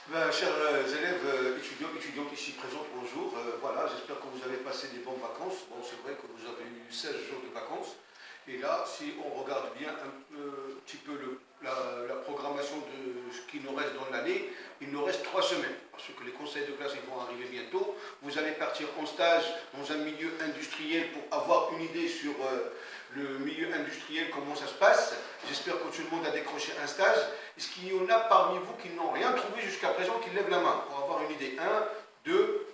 Chers élèves, étudiants, étudiantes ici présentes, bonjour. Voilà, j'espère que vous avez passé des bonnes vacances. Bon, c'est vrai que vous avez eu 16 jours de vacances. Et là, si on regarde bien un petit peu la programmation de ce qui nous reste dans l'année, il nous reste 3 semaines. Parce que les conseils de classe ils vont arriver bientôt. Vous allez partir en stage dans un milieu industriel pour avoir une idée sur le milieu industriel, comment ça se passe. J'espère que tout le monde a décroché un stage. Est-ce qu'il y en a parmi vous qui n'ont rien trouvé jusqu'à présent, qui lèvent la main pour avoir une idée? Un, deux,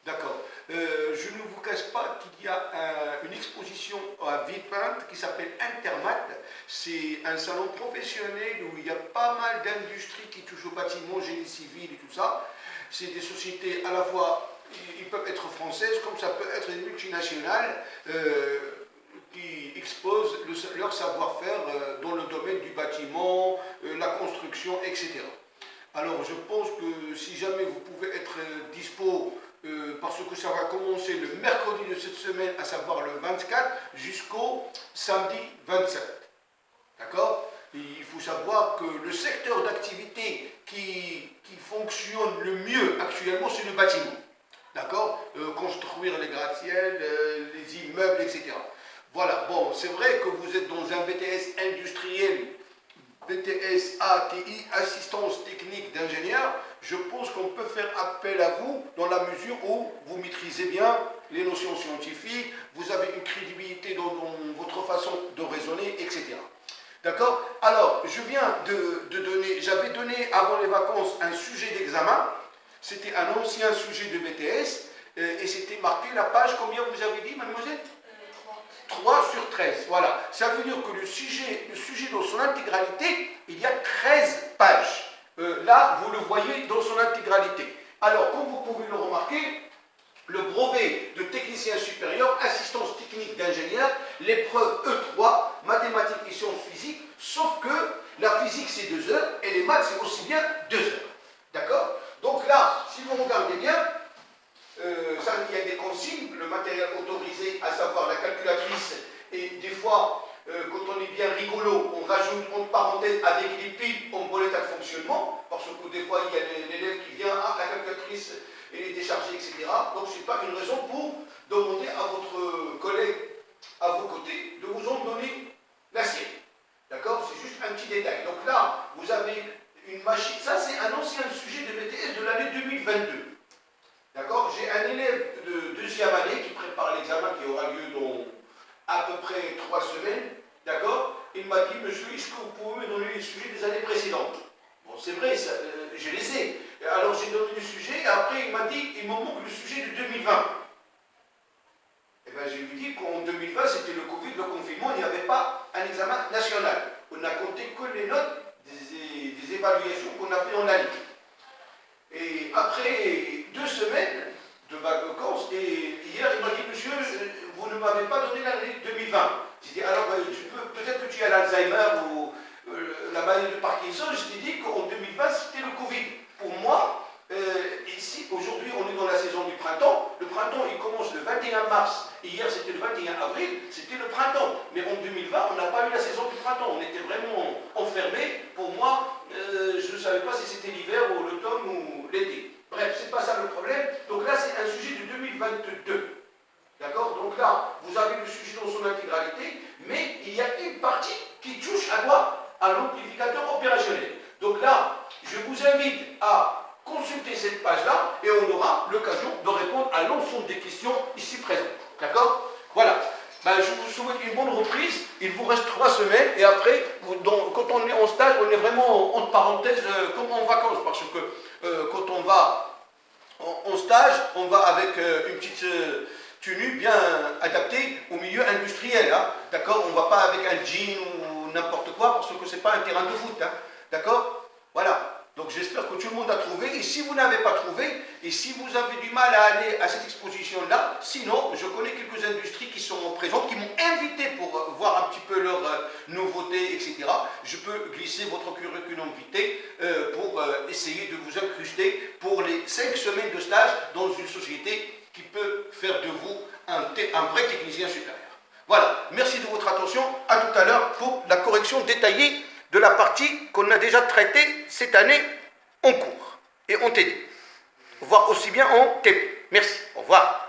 d'accord. Je ne vous cache pas qu'il y a une exposition à Villepinte qui s'appelle Intermat. C'est un salon professionnel où il y a pas mal d'industries qui touchent au bâtiment, génie civil et tout ça. C'est des sociétés à la fois, ils peuvent être françaises comme ça peut être des multinationales. Qui exposent leur savoir-faire dans le domaine du bâtiment, la construction, etc. Alors je pense que si jamais vous pouvez être dispo, parce que ça va commencer le mercredi de cette semaine, à savoir le 24, jusqu'au samedi 27. D'accord? Il faut savoir que le secteur d'activité qui fonctionne le mieux actuellement, c'est le bâtiment. D'accord? Construire les gratte-ciels, les immeubles, etc. Voilà, bon, c'est vrai que vous êtes dans un BTS industriel, BTS ATI, assistance technique d'ingénieur. Je pense qu'on peut faire appel à vous dans la mesure où vous maîtrisez bien les notions scientifiques, vous avez une crédibilité dans votre façon de raisonner, etc. D'accord? Alors, je viens de donner, j'avais donné avant les vacances un sujet d'examen, c'était un ancien sujet de BTS, et c'était marqué la page, combien vous avez dit, mademoiselle? 3 sur 13, voilà. Ça veut dire que le sujet dans son intégralité, il y a 13 pages. Là, vous le voyez dans son intégralité. Alors, comme vous pouvez le remarquer, le brevet de technicien supérieur, assistance technique d'ingénieur, l'épreuve E3, mathématiques et sciences physiques, sauf que la physique c'est 2 heures et les maths c'est aussi bien 2 heures. D'accord? Donc là, si vous regardez bien, il y a des consignes, le matériel autorisé, à savoir la calculatrice, et des fois, quand on est bien rigolo, on rajoute entre parenthèses avec les piles en bolette à fonctionnement, parce que des fois, il y a l'élève qui vient, ah, la calculatrice, elle est déchargée, etc. Donc, ce n'est pas une raison pour demander à votre collègue à vos côtés de vous en donner la sienne. D'accord? C'est juste un petit détail. Donc là, vous avez une machine, ça c'est un ancien sujet de BTS de l'année 2022. D'accord? J'ai un élève de 2e année qui prépare l'examen qui aura lieu dans à peu près 3 semaines. D'accord? Il m'a dit, monsieur, est-ce que vous pouvez me donner les sujets des années précédentes? Bon, c'est vrai, ça, je les sais. Alors j'ai donné le sujet, et après il m'a dit, il me manque le sujet de 2020. Et bien je lui dis qu'en 2020, c'était le Covid, le confinement, il n'y avait pas un examen national. On n'a compté que les notes des évaluations qu'on a fait en année. Et après 2 semaines de vacances, et hier il m'a dit, monsieur, vous ne m'avez pas donné l'année 2020. J'ai dit, alors peut-être que tu as l'Alzheimer ou la maladie de Parkinson. Je t'ai dit qu'en 2020 c'était le Covid. Pour moi, ici, aujourd'hui on est dans la saison du printemps. Le printemps il commence le 21 mars. Hier c'était le 21 avril, c'était le printemps. Mais en 2020 on n'a pas eu la saison du printemps. On était vraiment enfermés. Pour moi, je ne savais pas si c'était l'hiver ou l'automne ou l'été. Bref, c'est pas ça le problème. Donc là, c'est un sujet de 2022. D'accord? Donc là, vous avez le sujet dans son intégralité, mais il y a une partie qui touche à quoi? À l'amplificateur opérationnel. Donc là, je vous invite à consulter cette page-là et on aura l'occasion de répondre à l'ensemble des questions ici présentes. D'accord? Voilà. Ben, je vous souhaite une bonne reprise. Il vous reste 3 semaines et après, quand on est en stage, on est vraiment entre parenthèses comme en vacances parce que quand on va en stage, on va avec une petite tenue bien adaptée au milieu industriel. Hein, d'accord? On ne va pas avec un jean ou n'importe quoi parce que ce n'est pas un terrain de foot. Hein, d'accord? Voilà. Donc j'espère que tout le monde a trouvé. Et si vous n'avez pas trouvé, et si vous avez du mal à aller à cette exposition-là, sinon, je connais quelques industries qui sont présentes, qui m'ont invité pour voir un petit peu leurs nouveautés, etc. Je peux glisser votre curriculum vitae pour essayer de vous incruster pour les 5 semaines de stage dans une société qui peut faire de vous un vrai technicien supérieur. Voilà, merci de votre attention. À tout à l'heure pour la correction détaillée de la partie qu'on a déjà traitée cette année en cours. et en TD, voire aussi bien en TP. Merci, au revoir.